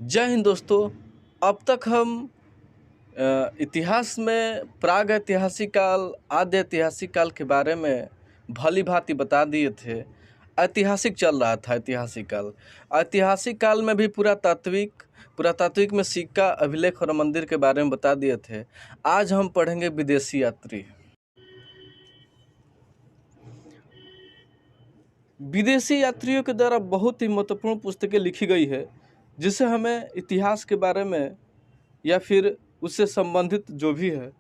जय हिंद दोस्तों। अब तक हम इतिहास में प्राग ऐतिहासिक काल, आद्य ऐतिहासिक काल के बारे में भली भांति बता दिए थे। ऐतिहासिक चल रहा था ऐतिहासिक काल। ऐतिहासिक काल में भी पुरातात्विक में सिक्का, अभिलेख और मंदिर के बारे में बता दिए थे। आज हम पढ़ेंगे विदेशी यात्री। विदेशी यात्रियों के द्वारा बहुत ही महत्वपूर्ण पुस्तकें लिखी गई है, जिससे हमें इतिहास के बारे में या फिर उससे संबंधित जो भी है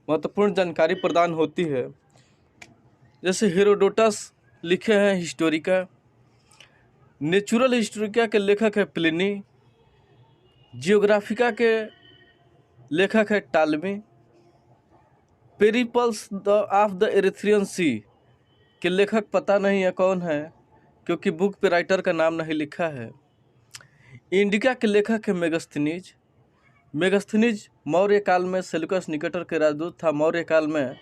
महत्वपूर्ण जानकारी प्रदान होती है। जैसे हेरोडोटस लिखे हैं हिस्टोरिका, नेचुरल हिस्टोरिका के लेखक है प्लिनी, जियोग्राफिका के लेखक है टालमी, पेरिपल्स ऑफ द एरिथ्रियन सी के लेखक पता नहीं है कौन है, क्योंकि बुक पे राइटर का नाम नहीं लिखा है। इंडिका के लेखक है मेगस्थनीज मौर्य काल में सेल्यूकस निकेटर के राजदूत था, मौर्य काल में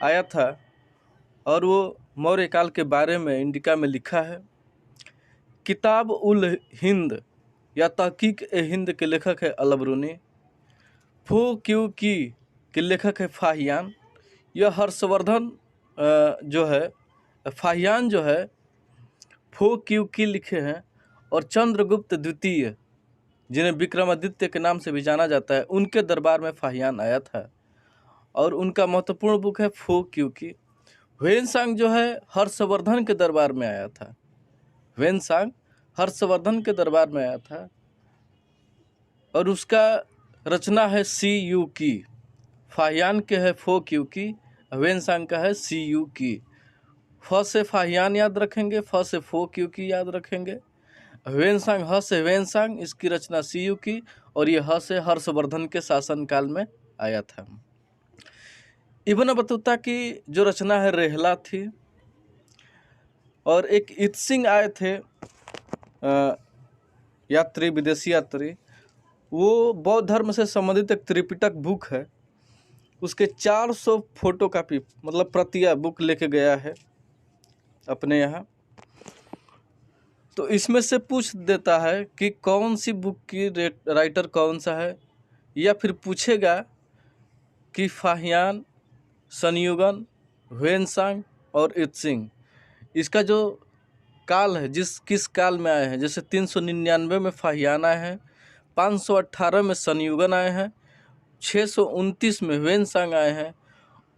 आया था और वो मौर्य काल के बारे में इंडिका में लिखा है। किताब उल हिंद या तहकीक ए हिंद के लेखक है अलबरूनी। फू क्यू की के लेखक है फाहियान। यह हर्षवर्धन जो है फाहियान जो है फू क्यू की लिखे हैं। और चंद्रगुप्त द्वितीय, जिन्हें विक्रमादित्य के नाम से भी जाना जाता है, उनके दरबार में फाहियान आया था और उनका महत्वपूर्ण बुक है फू क्यू की। ह्वेनसांग जो है हर्षवर्धन के दरबार में आया था। ह्वेनसांग हर्षवर्धन के दरबार में आया था और उसका रचना है सी यू की। फाहियान के है फो क्यू की, ह्वेनसांग का है सी यू की। फ से फाहियान याद रखेंगे, फ से फो क्यू की याद रखेंगे। ह्वेनसांग, ह से ह्वेनसांग, इसकी रचना सी यू की और ये ह से हर्षवर्धन के शासनकाल में आया था। इब्न बतूता की जो रचना है रेहला थी। और एक इत्सिंग आए थे यात्री, विदेशी यात्री, वो बौद्ध धर्म से संबंधित एक त्रिपिटक बुक है। उसके 400 फोटो कापी मतलब प्रतियां बुक लेके गया है अपने यहाँ। तो इसमें से पूछ देता है कि कौन सी बुक की राइटर कौन सा है, या फिर पूछेगा कि फाहियान, संयुगन, ह्वेनसांग और इत्सिंग, इसका जो काल है किस काल में आए हैं। जैसे 399 में फाहियान आए हैं, 518 में संयुगन आए हैं, 629 में ह्वेनसांग आए हैं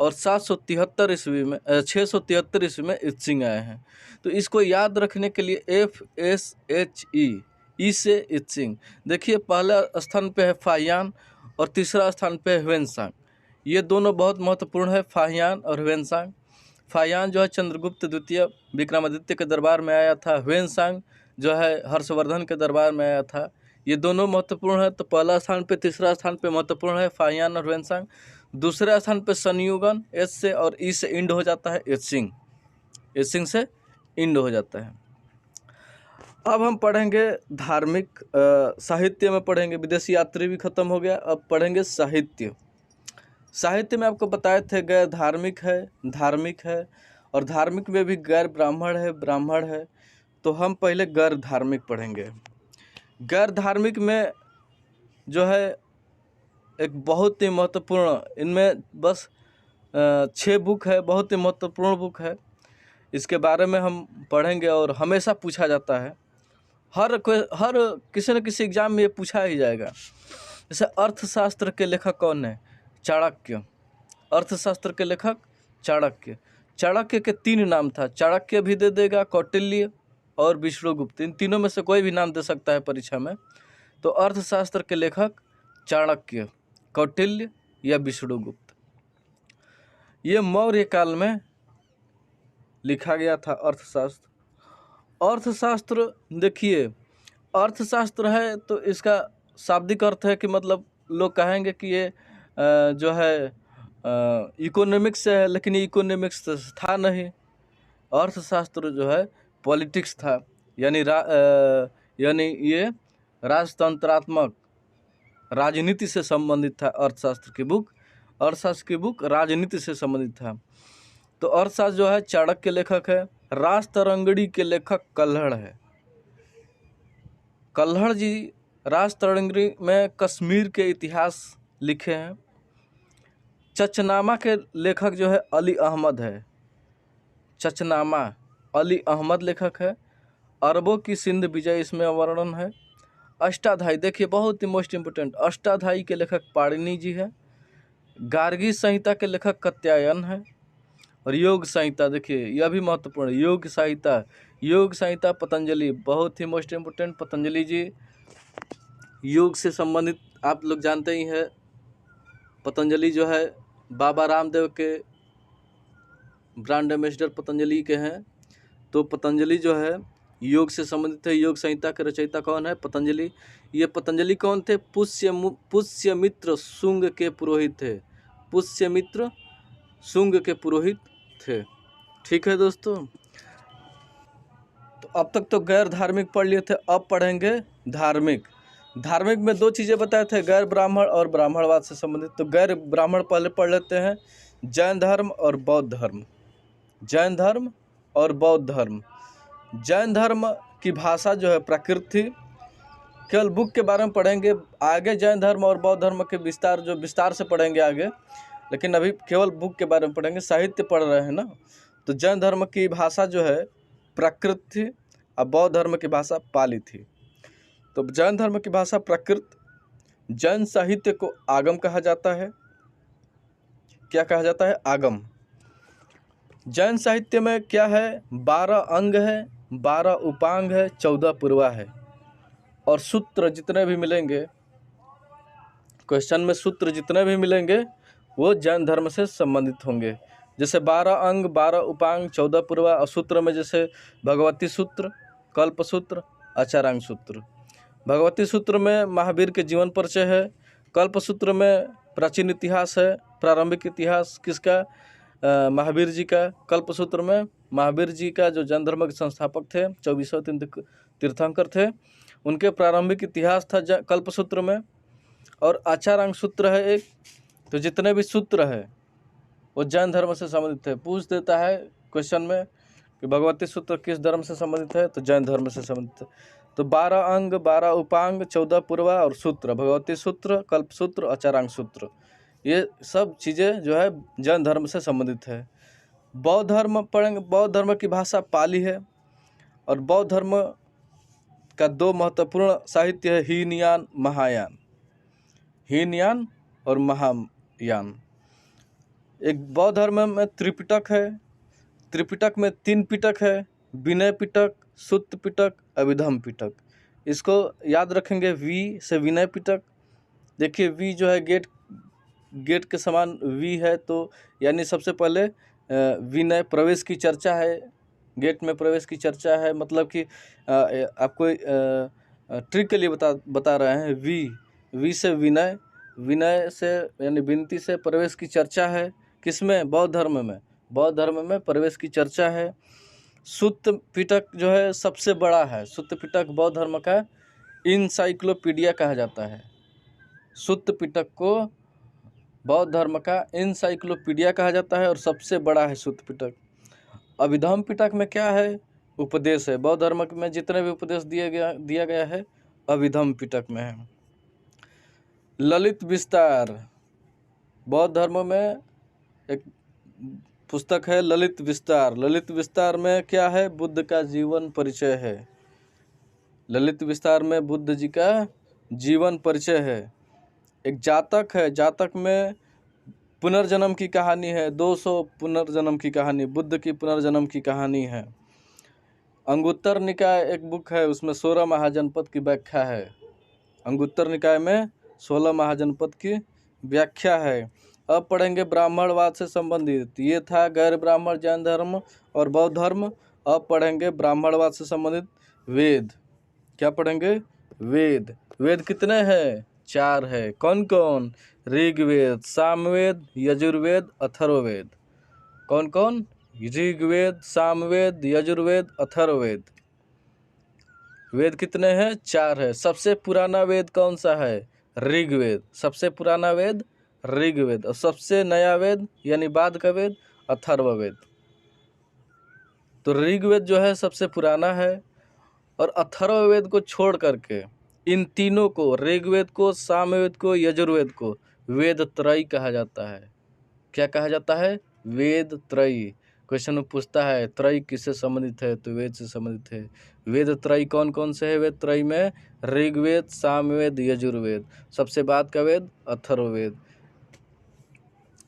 और 773 ईस्वी में 673 ईस्वी में इत्सिंग आए हैं। तो इसको याद रखने के लिए FSHE, ई से इत्सिंग। देखिए, पहला स्थान पे है फाहियान और तीसरा स्थान पे है ह्वेनसांग। ये दोनों बहुत महत्वपूर्ण है, फाहियान और ह्वेनसांग। फाहियान जो है चंद्रगुप्त द्वितीय विक्रमादित्य के दरबार में आया था, ह्वेनसांग जो है हर्षवर्धन के दरबार में आया था। ये दोनों महत्वपूर्ण है। तो पहला स्थान पे, तीसरा स्थान पे महत्वपूर्ण है फाहियान और ह्वेनसांग। दूसरे स्थान पे संयुगन, एस से और ई से इंड हो जाता है इत्सिंग, इत्सिंग से इंड हो जाता है। अब हम पढ़ेंगे धार्मिक साहित्य में पढ़ेंगे। विदेशी यात्री भी खत्म हो गया, अब पढ़ेंगे साहित्य। साहित्य में आपको बताए थे गैर धार्मिक है और धार्मिक में भी गैर ब्राह्मण है। तो हम पहले गैर धार्मिक पढ़ेंगे। गैर धार्मिक में जो है एक बहुत ही महत्वपूर्ण, इनमें बस 6 बुक है, बहुत ही महत्वपूर्ण बुक है। इसके बारे में हम पढ़ेंगे और हमेशा पूछा जाता है, हर किसी न किसी एग्जाम में ये पूछा ही जाएगा। जैसे अर्थशास्त्र के लेखक कौन है? चाणक्य। अर्थशास्त्र के लेखक चाणक्य। चाणक्य के 3 नाम था, चाणक्य भी दे देगा, कौटिल्य और विष्णुगुप्त। इन तीनों में से कोई भी नाम दे सकता है परीक्षा में। तो अर्थशास्त्र के लेखक चाणक्य, कौटिल्य या विष्णुगुप्त। ये मौर्य काल में लिखा गया था अर्थशास्त्र। अर्थशास्त्र देखिए, अर्थशास्त्र है तो इसका शाब्दिक अर्थ है कि मतलब लोग कहेंगे कि ये जो है इकोनॉमिक्स से है, लेकिन ये इकोनॉमिक्स था नहीं। अर्थशास्त्र जो है पॉलिटिक्स था, यानी ये राजतंत्रात्मक राजनीति से संबंधित था। अर्थशास्त्र की बुक राजनीति से संबंधित था। तो अर्थशास्त्र जो है चाणक्य के लेखक है। राजतरंगिणी के लेखक कल्हड़ है। कल्हड़ जी राजतरंगी में कश्मीर के इतिहास लिखे हैं। चचनामा के लेखक जो है अली अहमद है। चचनामा अली अहमद लेखक है। अरबों की सिंध विजय इसमें वर्णन है। अष्टाध्यायी देखिए बहुत ही मोस्ट इम्पोर्टेंट, अष्टाध्यायी के लेखक पाणिनि जी है। गार्गी संहिता के लेखक कात्यायन है। और योग संहिता देखिए यह भी महत्वपूर्ण है, योग संहिता पतंजलि, बहुत ही मोस्ट इम्पोर्टेंट, पतंजलि जी योग से संबंधित आप लोग जानते ही हैं। पतंजलि जो है बाबा रामदेव के ब्रांड एम्बेसडर पतंजलि के हैं। तो पतंजलि जो है योग से संबंधित है। योग संहिता के रचयिता कौन है? पतंजलि। ये पतंजलि कौन थे? पुष्यमित्र शुंग के पुरोहित थे। पुष्यमित्र शुंग के पुरोहित थे। ठीक है दोस्तों, तो अब तक तो गैर धार्मिक पढ़ लिए थे, अब पढ़ेंगे धार्मिक। धार्मिक में दो चीज़ें बताए थे, गैर ब्राह्मण और ब्राह्मणवाद से संबंधित। तो गैर ब्राह्मण पहले पढ़ लेते हैं, जैन धर्म और बौद्ध धर्म। जैन धर्म और बौद्ध धर्म। जैन धर्म की भाषा जो है प्राकृत थी। केवल बुक के बारे में पढ़ेंगे, आगे जैन धर्म और बौद्ध धर्म के विस्तार से पढ़ेंगे आगे, लेकिन अभी केवल बुक के बारे में पढ़ेंगे, साहित्य पढ़ रहे हैं ना। तो जैन धर्म की भाषा जो है प्राकृत थी और बौद्ध धर्म की भाषा पाली थी। तो जैन धर्म की भाषा प्राकृत। जैन साहित्य को आगम कहा जाता है। क्या कहा जाता है? आगम। जैन साहित्य में क्या है? 12 अंग है, 12 उपांग है, 14 पूर्वा है। और सूत्र जितने भी मिलेंगे क्वेश्चन में, सूत्र जितने भी मिलेंगे वो जैन धर्म से संबंधित होंगे। जैसे 12 अंग, 12 उपांग, 14 पूर्वा। और सूत्र में जैसे भगवती सूत्र, कल्प सूत्र, आचारांग सूत्र। भगवती सूत्र में महावीर के जीवन परिचय है। कल्प सूत्र में प्राचीन इतिहास है, प्रारंभिक इतिहास किसका? महावीर जी का। कल्प सूत्र में महावीर जी का जो जैन धर्म के संस्थापक थे, 24 तीर्थंकर थे, उनके प्रारंभिक इतिहास था कल्प सूत्र में। और आचारांग सूत्र है एक। तो जितने भी सूत्र है वो जैन धर्म से संबंधित है। पूछ देता है क्वेश्चन में कि भगवती सूत्र किस धर्म से संबंधित है, तो जैन धर्म से संबंधित है। तो 12 अंग, 12 उपांग, 14 पूर्वा और सूत्र, भगवती सूत्र, कल्प सूत्र, आचारांग सूत्र, ये सब चीज़ें जो है जैन धर्म से संबंधित है। बौद्ध धर्म पढ़ेंगे। बौद्ध धर्म की भाषा पाली है। और बौद्ध धर्म का 2 महत्वपूर्ण साहित्य है, हीनयान, महायान। हीनयान और महायान। एक बौद्ध धर्म में त्रिपिटक है। त्रिपिटक में 3 पिटक है, विनय पिटक, सुत्त पिटक, अभिधम पिटक। इसको याद रखेंगे, वी से विनय पिटक। देखिए वी जो है गेट के समान वी है, तो यानी सबसे पहले विनय, प्रवेश की चर्चा है, गेट में प्रवेश की चर्चा है। मतलब कि आपको ट्रिक के लिए बता रहे हैं। वी से विनय, विनय से यानी विनती से प्रवेश की चर्चा है। किसमें? बौद्ध धर्म में। बौद्ध धर्म में प्रवेश की चर्चा है। सुत्त पिटक जो है सबसे बड़ा है। सुत्त पिटक बौद्ध धर्म का इनसाइक्लोपीडिया कहा जाता है। सुत्त पिटक को बौद्ध धर्म का इनसाइक्लोपीडिया कहा जाता है और सबसे बड़ा है सुत्त पिटक। अभिधम पिटक में क्या है? उपदेश है। बौद्ध धर्म में जितने भी उपदेश दिया गया है अभिधम पिटक में है। ललित विस्तार, बौद्ध धर्म में एक पुस्तक है ललित विस्तार। ललित विस्तार में क्या है? बुद्ध का जीवन परिचय है। ललित विस्तार में बुद्ध जी का जीवन परिचय है। एक जातक है, जातक में पुनर्जन्म की कहानी है, 200 पुनर्जन्म की कहानी, बुद्ध की पुनर्जन्म की कहानी है। अंगुत्तर निकाय एक बुक है, उसमें 16 महाजनपद की व्याख्या है। अंगुत्तर निकाय में 16 महाजनपद की व्याख्या है। अब पढ़ेंगे ब्राह्मणवाद से संबंधित। ये था गैर ब्राह्मण जैन धर्म और बौद्ध धर्म। अब पढ़ेंगे ब्राह्मणवाद से संबंधित वेद। क्या पढ़ेंगे? वेद। वेद कितने हैं? 4 है। कौन कौन? ऋग्वेद, सामवेद, यजुर्वेद, अथर्ववेद। कौन कौन? ऋग्वेद, सामवेद, यजुर्वेद, अथर्ववेद। वेद कितने हैं? 4 है। सबसे पुराना वेद कौन सा है? ऋग्वेद। सबसे पुराना वेद ऋग्वेद। और सबसे नया वेद यानी बाद का वेद अथर्ववेद। तो ऋग्वेद जो है सबसे पुराना है। और अथर्ववेद को छोड़ करके इन तीनों को, ऋग्वेद को, सामवेद को, यजुर्वेद को वेद त्रयी कहा जाता है। क्या कहा जाता है? वेद त्रयी। क्वेश्चन में पूछता है त्रयी किससे संबंधित है, तो वेद से संबंधित है। वेद त्रयी कौन कौन से है? वेद त्रयी में ऋग्वेद, सामवेद, यजुर्वेद। सबसे बाद का वेद अथर्ववेद।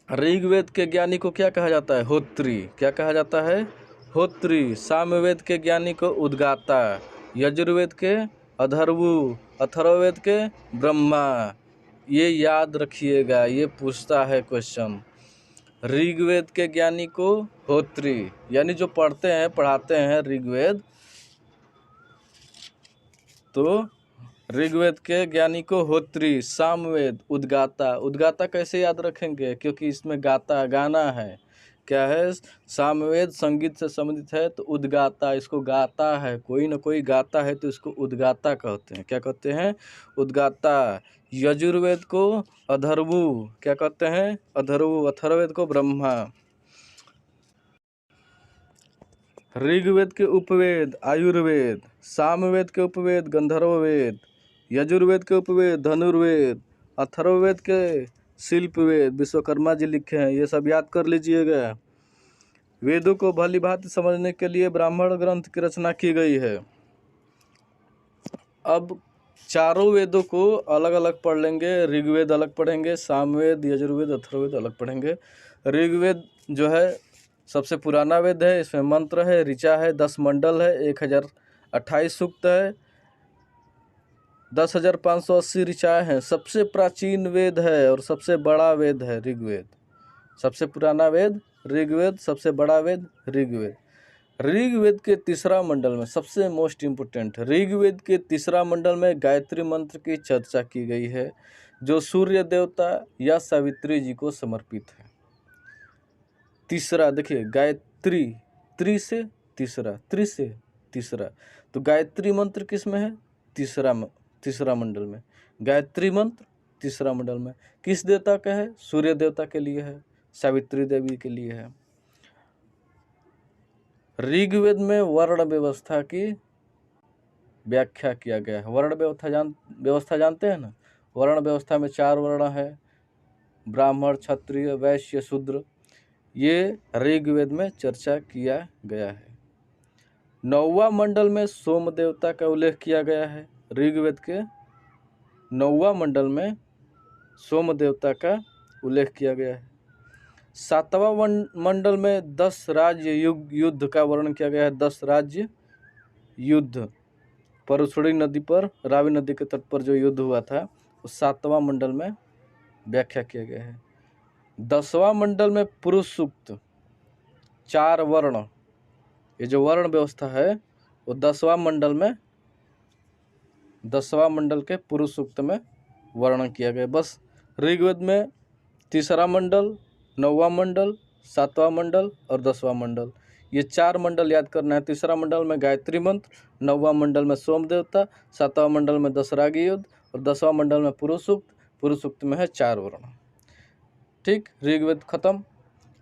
ऋग्वेद के ज्ञानी को क्या कहा जाता है? होत्री। क्या कहा जाता है? होत्री। सामवेद के ज्ञानी को उद्गाता, यजुर्वेद के अधर्वु, अथर्ववेद के ब्रह्मा। ये याद रखिएगा, ये पूछता है क्वेश्चन। ऋग्वेद के ज्ञानी को होत्री, यानी जो पढ़ते हैं, पढ़ाते हैं ऋग्वेद, तो ऋग्वेद के ज्ञानी को होत्री। सामवेद उद्गाता। उद्गाता कैसे याद रखेंगे? क्योंकि इसमें गाता, गाना है। क्या है? सामवेद संगीत से संबंधित है, तो उद्गाता, इसको गाता है, कोई ना कोई गाता है तो इसको उद्गाता कहते हैं। क्या कहते हैं? उद्गाता। यजुर्वेद को अधर्वु। क्या कहते हैं? अधर्वु। अथर्ववेद को ब्रह्मा। ऋग्वेद के उपवेद आयुर्वेद, सामवेद के उपवेद गंधर्ववेद, यजुर्वेद के उपवेद धनुर्वेद, अथर्ववेद के शिल्पवेद। विश्वकर्मा जी लिखे हैं, ये सब याद कर लीजिएगा। वेदों को भली भांति समझने के लिए ब्राह्मण ग्रंथ की रचना की गई है। अब चारों वेदों को अलग अलग पढ़ लेंगे। ऋग्वेद अलग पढ़ेंगे, सामवेद, यजुर्वेद, अथर्ववेद अलग पढ़ेंगे। ऋग्वेद जो है सबसे पुराना वेद है, इसमें मंत्र है, ऋचा है, 10 मंडल है, 1028 सूक्त है, 10,580 ऋचाएँ हैं। सबसे प्राचीन वेद है और सबसे बड़ा वेद है ऋग्वेद। सबसे पुराना वेद ऋग्वेद, सबसे बड़ा वेद ऋग्वेद। ऋग्वेद के तीसरा मंडल में सबसे मोस्ट इम्पोर्टेंट, ऋग्वेद के तीसरा मंडल में गायत्री मंत्र की चर्चा की गई है, जो सूर्य देवता या सावित्री जी को समर्पित है। तीसरा देखिए, गायत्री, त्रि से तीसरा, त्रि से तीसरा, तो गायत्री मंत्र किस में है? तीसरा मंडल में। गायत्री मंत्र तीसरा मंडल में किस देवता का है? सूर्य देवता के लिए है, सावित्री देवी के लिए है। ऋग्वेद में वर्ण व्यवस्था की व्याख्या किया गया है। वर्ण व्यवस्था जानते हैं ना? वर्ण व्यवस्था में 4 वर्ण है, ब्राह्मण, क्षत्रिय, वैश्य, शूद्र। ये ऋग्वेद में चर्चा किया गया है। 9वां मंडल में सोम देवता का उल्लेख किया गया है। ऋग्वेद के 9वां मंडल में सोम देवता का उल्लेख किया गया है। 7वां मंडल में 10 राज्य युद्ध का वर्णन किया गया है। 10 राज्य युद्ध, परशुड़ी नदी पर, रावी नदी के तट पर जो युद्ध हुआ था, उस 7वां मंडल में व्याख्या किया गया है। 10वां मंडल में पुरुष सूक्त, 4 वर्ण, ये जो वर्ण व्यवस्था है वो 10वां मंडल के पुरुष सूक्त में वर्णन किया गया। बस ऋग्वेद में तीसरा मंडल, 9वां मंडल, 7वां मंडल और 10वां मंडल, ये 4 मंडल याद करना है। तीसरा मंडल में गायत्री मंत्र, 9वां मंडल में सोम देवता, 7वां मंडल में 10 रागी युद्ध और 10वां मंडल में पुरुष सूक्त। पुरुष सूक्त में है 4 वर्ण। ठीक, ऋग्वेद खत्म।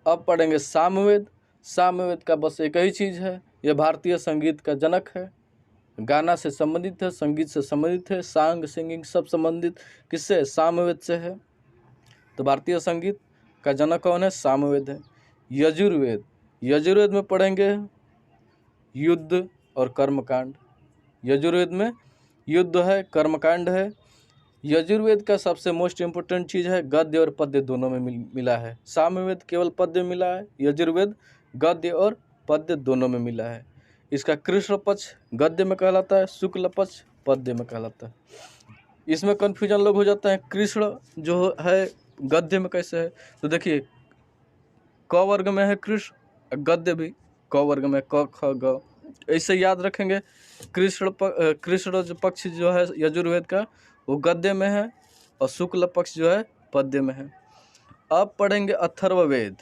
अब पढ़ेंगे सामवेद। सामवेद का बस एक ही चीज़ है, यह भारतीय संगीत का जनक है। गाना से संबंधित है, संगीत से संबंधित है, सांग सिंगिंग सब संबंधित किससे? सामवेद से है। तो भारतीय संगीत का जनक कौन है? सामवेद है। यजुर्वेद, यजुर्वेद में पढ़ेंगे युद्ध और कर्मकांड। यजुर्वेद में युद्ध है, कर्मकांड है। यजुर्वेद का सबसे मोस्ट इम्पोर्टेंट चीज़ है गद्य और पद्य दोनों में मिला है। सामवेद केवल पद्य में मिला है, यजुर्वेद गद्य और पद्य दोनों में मिला है। इसका कृष्ण पक्ष गद्य में कहलाता है, शुक्ल पक्ष पद्य में कहलाता है। इसमें कन्फ्यूजन लोग हो जाता है, कृष्ण जो है गद्य में कैसे है? तो देखिए, क वर्ग में है कृष्ण, गद्य भी क वर्ग में, क ख ग। ऐसे याद रखेंगे। कृष्ण जो पक्ष जो है यजुर्वेद का वो गद्य में है और शुक्ल पक्ष जो है पद्य में है। अब पढ़ेंगे अथर्ववेद।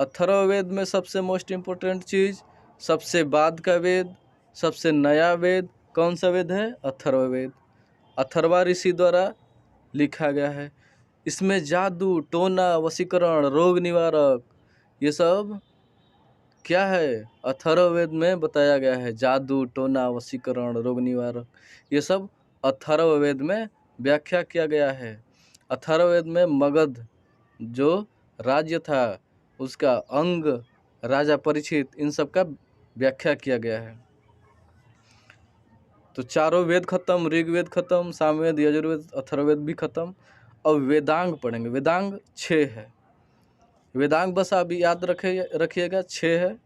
अथर्ववेद में सबसे मोस्ट इम्पोर्टेंट चीज़, सबसे बाद का वेद, सबसे नया वेद कौन सा वेद है? अथर्ववेद। अथर्वा ऋषि द्वारा लिखा गया है। इसमें जादू, टोना, वशीकरण, रोग निवारक, ये सब क्या है? अथर्ववेद में बताया गया है। जादू, टोना, वशीकरण, रोग निवारक, ये सब अथर्ववेद में व्याख्या किया गया है। अथर्ववेद में मगध जो राज्य था उसका अंग, राजा परीक्षित, इन सब का व्याख्या किया गया है। तो चारों वेद खत्म, ऋग्वेद खत्म, सामवेद, यजुर्वेद, अथर्ववेद भी खत्म। अब वेदांग पढ़ेंगे। वेदांग 6 है। वेदांग बस आप याद रखिएगा 6 है।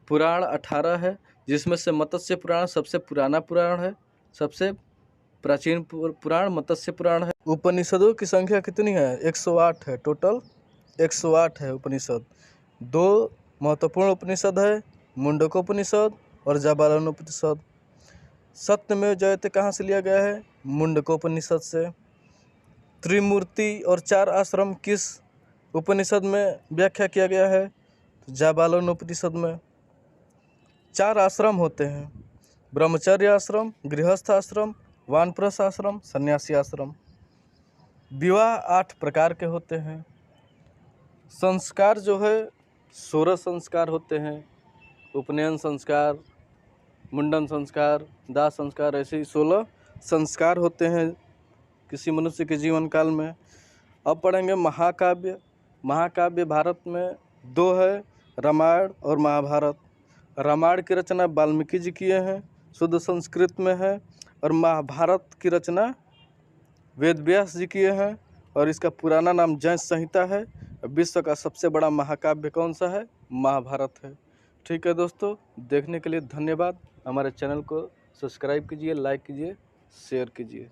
पुराण 18 है, जिसमें से मत्स्य पुराण सबसे पुराना पुराण है, सबसे प्राचीन पुराण मत्स्य पुराण है। उपनिषदों की संख्या कितनी है? 108 है। टोटल 108 है उपनिषद। 2 महत्वपूर्ण उपनिषद है, मुंडकोपनिषद और जाबालोनोपनिषद। सत्यमेव जयते कहाँ से लिया गया है? मुंडकोपनिषद से। त्रिमूर्ति और 4 आश्रम किस उपनिषद में व्याख्या किया गया है? तो जाबालोनोपनिषद में। 4 आश्रम होते हैं, ब्रह्मचर्य आश्रम, गृहस्थ आश्रम, वानप्रस्थ आश्रम, सन्यासी आश्रम। विवाह 8 प्रकार के होते हैं। संस्कार जो है 16 संस्कार होते हैं। उपनयन संस्कार, मुंडन संस्कार, दाह संस्कार, ऐसे ही 16 संस्कार होते हैं किसी मनुष्य के जीवन काल में। अब पढ़ेंगे महाकाव्य। महाकाव्य भारत में 2 है, रामायण और महाभारत। रामायण की रचना वाल्मीकि जी किए हैं, शुद्ध संस्कृत में है, और महाभारत की रचना वेद व्यास जी किए हैं, और इसका पुराना नाम जय संहिता है। विश्व का सबसे बड़ा महाकाव्य कौन सा है? महाभारत है। ठीक है दोस्तों, देखने के लिए धन्यवाद। हमारे चैनल को सब्सक्राइब कीजिए, लाइक कीजिए, शेयर कीजिए।